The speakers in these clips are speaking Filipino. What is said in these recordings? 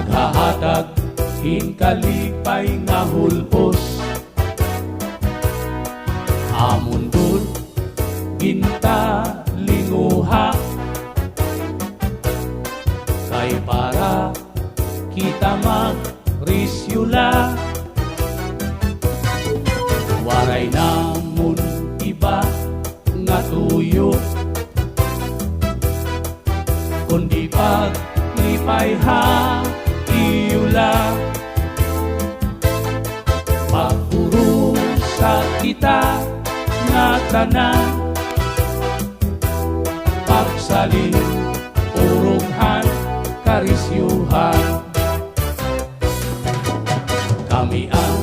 naghahatag hinkalipay nga hulpos. Amon dun ginta linguha kay para kita magrisyula. Waray namon iba nga tuyo kundi paglipay ha iula. Pagpuro sa kita nga tanan, pagsaling urunghan karisyuhan. Kami ang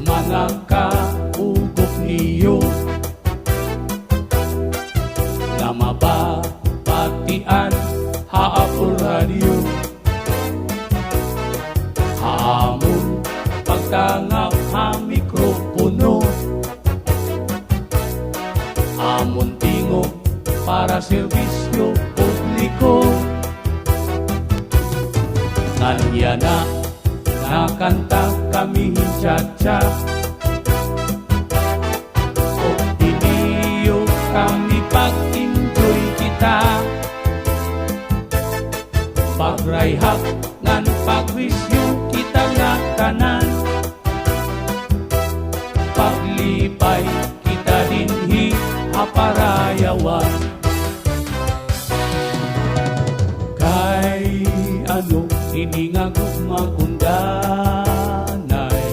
mga kaugok niyo nga mababatian haapol radyo. Hamon pagtangap ha mikropono, amon tingog para serbisyo publiko. Nanya na nakanta kami cha-cha, o diniyo kami pag-enjoy kita. Pagrayhak ngan pagwisyo kita nga tanan, paglipay kita dinhi aparayawan. Kay ano ini nga gugmagundanay,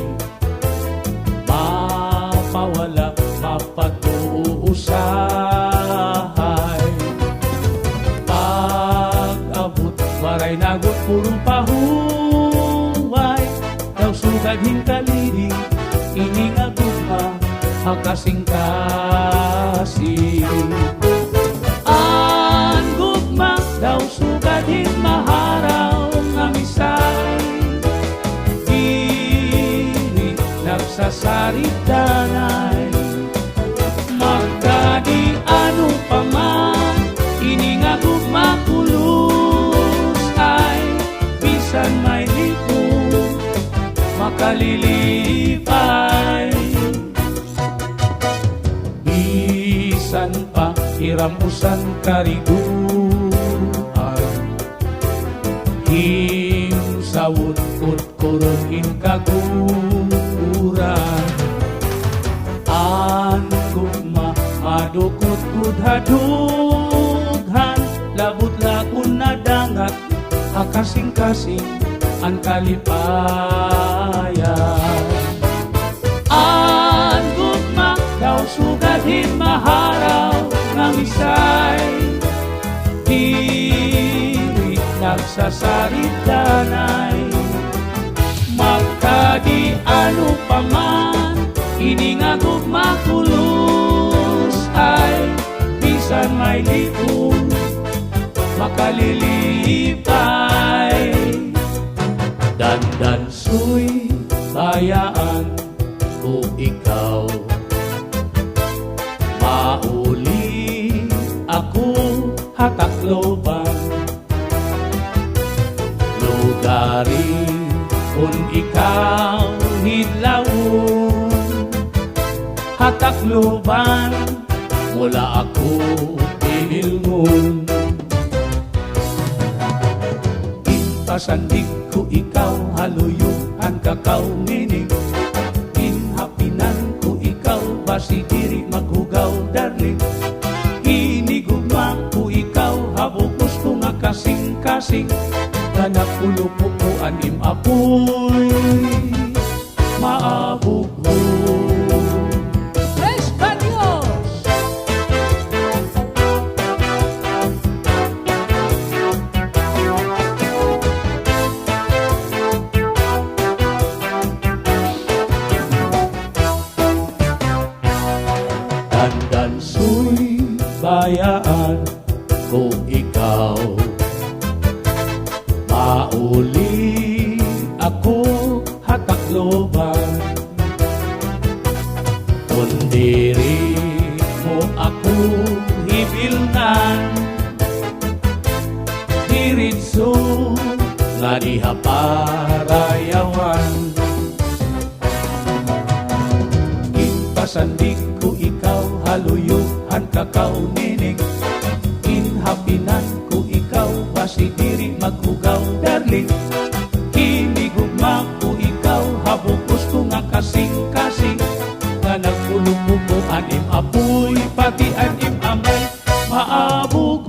mapawala mapatuusahay. Pag-abot waray nagot purong pahuway, daw sugad hinkalili ini nga gugma hakasing-kasing. Ang gugma daw sugad hin maharaw nga misay, dili nagsasaritanay. Magkadi ano pa man ini nga gugma kulos ay bisan may lipo makalilipay. Bisan pa hiramusan kariguan, himsawon kutkuruhin kaguran. Ang gugma madukot kudhadughan, labot lakon na dangat hakasing-kasing ang kalipayan. Ang gugma daw sugadhin maharaw nga misay, dili nagsasaritanay. Magkadi ano pa man ini nga gugma kulos ay bisan may liong makalilipay. Dandan suy bayaan ko ikaw, mauli ako hatakloban. Lugari kung ikaw hidlawon, hatakloban mula ako ihilngon. Pasandig ko ikaw haluyuhan kakaw nining, inhapinan ko ikaw basi diri maghugaw darling. Hinigugma ko ikaw habukos ko nga kasing-kasing, ganak ulo po ko anim apoy maabugho. Praise God Diyos! Dandan suy bayaan ko ikaw, mauli ako hatakloban. Kundiri mo ako hibilnan, diritso nga sa diha parayawan. Inpasandig ko ikaw, haluyuhan kakaw nining. Inhapinan ko ikaw, basi diri maghugaw darling. Hinigugma ko ikaw, habukos ko nga kasing-kasing. Nga nagpulong ko anim apoy, pati anim amay, maabog